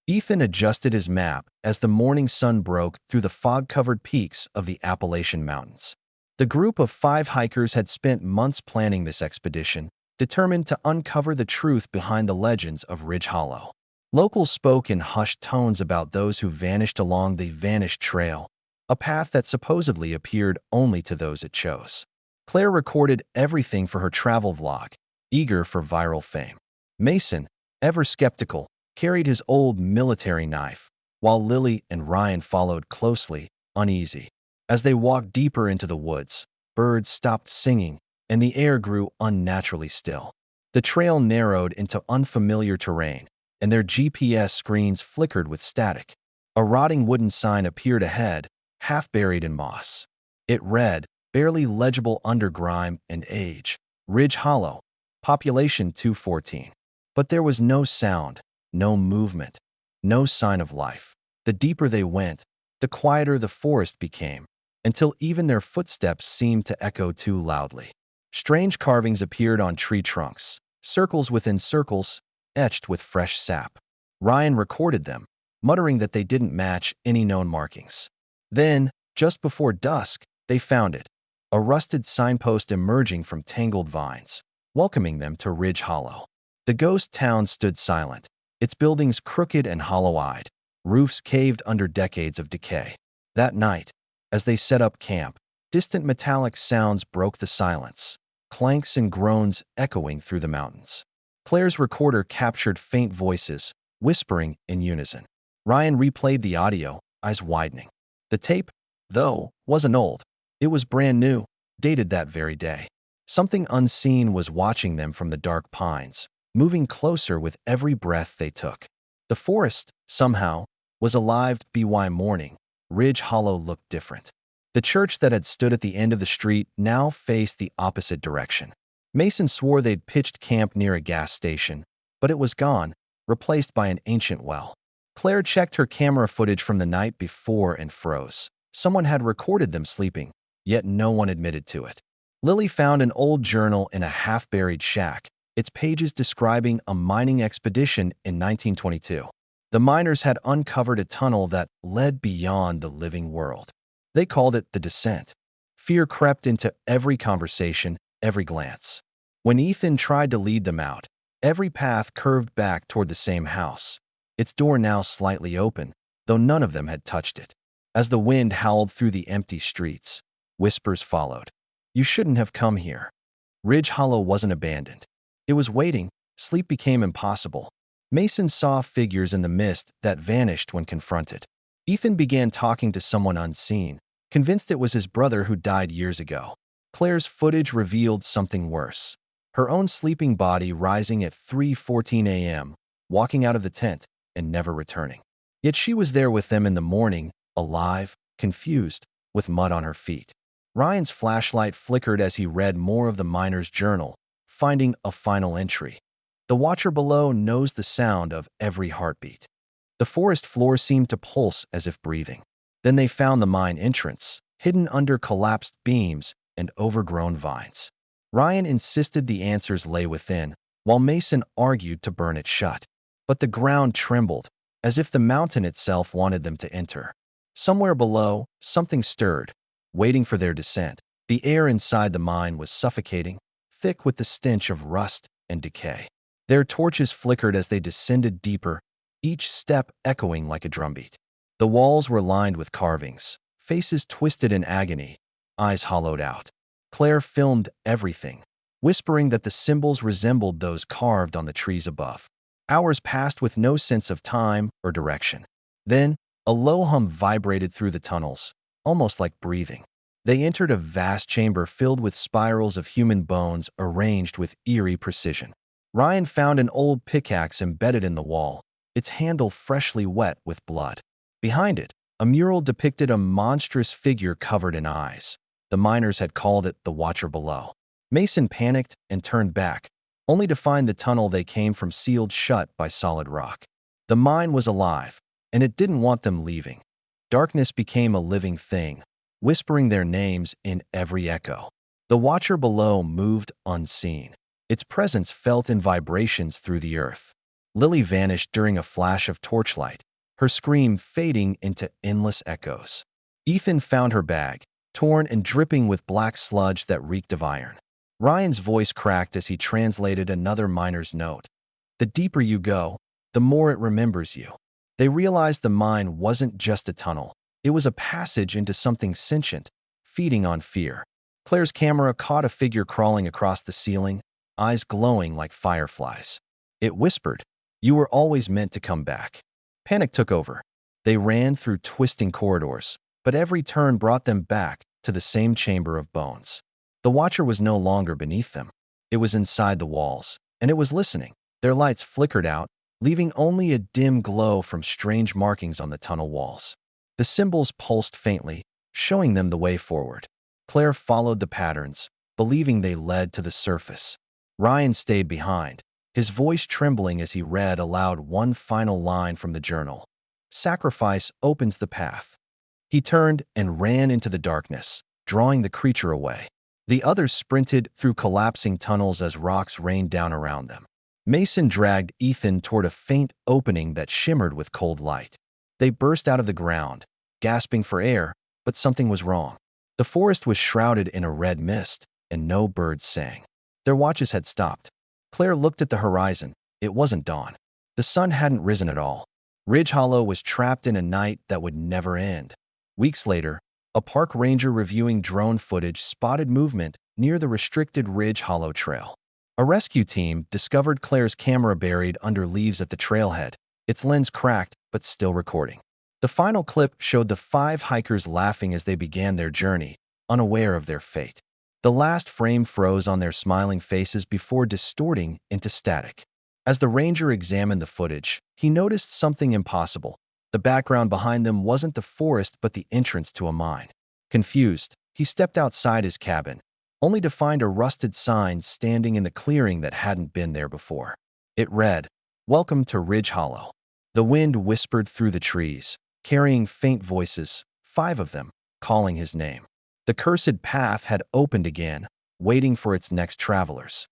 Ethan adjusted his map as the morning sun broke through the fog-covered peaks of the Appalachian Mountains. The group of 5 hikers had spent months planning this expedition, determined to uncover the truth behind the legends of Ridge Hollow. Locals spoke in hushed tones about those who vanished along the Vanished Trail, a path that supposedly appeared only to those it chose. Claire recorded everything for her travel vlog, eager for viral fame. Mason, ever skeptical, carried his old military knife, while Lily and Ryan followed closely, uneasy. As they walked deeper into the woods, birds stopped singing, and the air grew unnaturally still. The trail narrowed into unfamiliar terrain, and their GPS screens flickered with static. A rotting wooden sign appeared ahead, half buried in moss. It read, barely legible under grime and age, Ridge Hollow, population 214. But there was no sound, no movement, no sign of life. The deeper they went, the quieter the forest became, until even their footsteps seemed to echo too loudly. Strange carvings appeared on tree trunks, circles within circles, etched with fresh sap. Ryan recorded them, muttering that they didn't match any known markings. Then, just before dusk, they found it, a rusted signpost emerging from tangled vines, welcoming them to Ridge Hollow. The ghost town stood silent, its buildings crooked and hollow-eyed, roofs caved under decades of decay. That night, as they set up camp, distant metallic sounds broke the silence, clanks and groans echoing through the mountains. Claire's recorder captured faint voices, whispering in unison. Ryan replayed the audio, eyes widening. The tape, though, wasn't old. It was brand new, dated that very day. Something unseen was watching them from the dark pines, moving closer with every breath they took. The forest, somehow, was alive. By morning, Ridge Hollow looked different. The church that had stood at the end of the street now faced the opposite direction. Mason swore they'd pitched camp near a gas station, but it was gone, replaced by an ancient well. Claire checked her camera footage from the night before and froze. Someone had recorded them sleeping, yet no one admitted to it. Lily found an old journal in a half-buried shack, its pages describing a mining expedition in 1922. The miners had uncovered a tunnel that led beyond the living world. They called it the descent. Fear crept into every conversation, every glance. When Ethan tried to lead them out, every path curved back toward the same house, its door now slightly open, though none of them had touched it. As the wind howled through the empty streets, whispers followed. You shouldn't have come here. Ridge Hollow wasn't abandoned. It was waiting. Sleep became impossible. Mason saw figures in the mist that vanished when confronted. Ethan began talking to someone unseen, convinced it was his brother who died years ago. Claire's footage revealed something worse. Her own sleeping body rising at 3:14 a.m., walking out of the tent, and never returning. Yet she was there with them in the morning, alive, confused, with mud on her feet. Ryan's flashlight flickered as he read more of the miner's journal, finding a final entry. The watcher below knows the sound of every heartbeat. The forest floor seemed to pulse as if breathing. Then they found the mine entrance, hidden under collapsed beams and overgrown vines. Ryan insisted the answers lay within, while Mason argued to burn it shut. But the ground trembled, as if the mountain itself wanted them to enter. Somewhere below, something stirred, waiting for their descent. The air inside the mine was suffocating, thick with the stench of rust and decay. Their torches flickered as they descended deeper, each step echoing like a drumbeat. The walls were lined with carvings, faces twisted in agony, eyes hollowed out. Claire filmed everything, whispering that the symbols resembled those carved on the trees above. Hours passed with no sense of time or direction. Then, a low hum vibrated through the tunnels, almost like breathing. They entered a vast chamber filled with spirals of human bones arranged with eerie precision. Ryan found an old pickaxe embedded in the wall, its handle freshly wet with blood. Behind it, a mural depicted a monstrous figure covered in eyes. The miners had called it the Watcher Below. Mason panicked and turned back, only to find the tunnel they came from sealed shut by solid rock. The mine was alive, and it didn't want them leaving. Darkness became a living thing, whispering their names in every echo. The Watcher Below moved unseen, its presence felt in vibrations through the earth. Lily vanished during a flash of torchlight, her scream fading into endless echoes. Ethan found her bag, torn and dripping with black sludge that reeked of iron. Ryan's voice cracked as he translated another miner's note. The deeper you go, the more it remembers you. They realized the mine wasn't just a tunnel. It was a passage into something sentient, feeding on fear. Claire's camera caught a figure crawling across the ceiling, eyes glowing like fireflies. It whispered, "You were always meant to come back." Panic took over. They ran through twisting corridors, but every turn brought them back to the same chamber of bones. The Watcher was no longer beneath them. It was inside the walls, and it was listening. Their lights flickered out, leaving only a dim glow from strange markings on the tunnel walls. The symbols pulsed faintly, showing them the way forward. Claire followed the patterns, believing they led to the surface. Ryan stayed behind, his voice trembling as he read aloud one final line from the journal. "Sacrifice opens the path." He turned and ran into the darkness, drawing the creature away. The others sprinted through collapsing tunnels as rocks rained down around them. Mason dragged Ethan toward a faint opening that shimmered with cold light. They burst out of the ground, gasping for air, but something was wrong. The forest was shrouded in a red mist, and no birds sang. Their watches had stopped. Claire looked at the horizon. It wasn't dawn. The sun hadn't risen at all. Ridge Hollow was trapped in a night that would never end. Weeks later, a park ranger reviewing drone footage spotted movement near the restricted Ridge Hollow Trail. A rescue team discovered Claire's camera buried under leaves at the trailhead, its lens cracked but still recording. The final clip showed the 5 hikers laughing as they began their journey, unaware of their fate. The last frame froze on their smiling faces before distorting into static. As the ranger examined the footage, he noticed something impossible. The background behind them wasn't the forest but the entrance to a mine. Confused, he stepped outside his cabin, only to find a rusted sign standing in the clearing that hadn't been there before. It read, "Welcome to Ridge Hollow." The wind whispered through the trees, carrying faint voices, 5 of them, calling his name. The cursed path had opened again, waiting for its next travelers.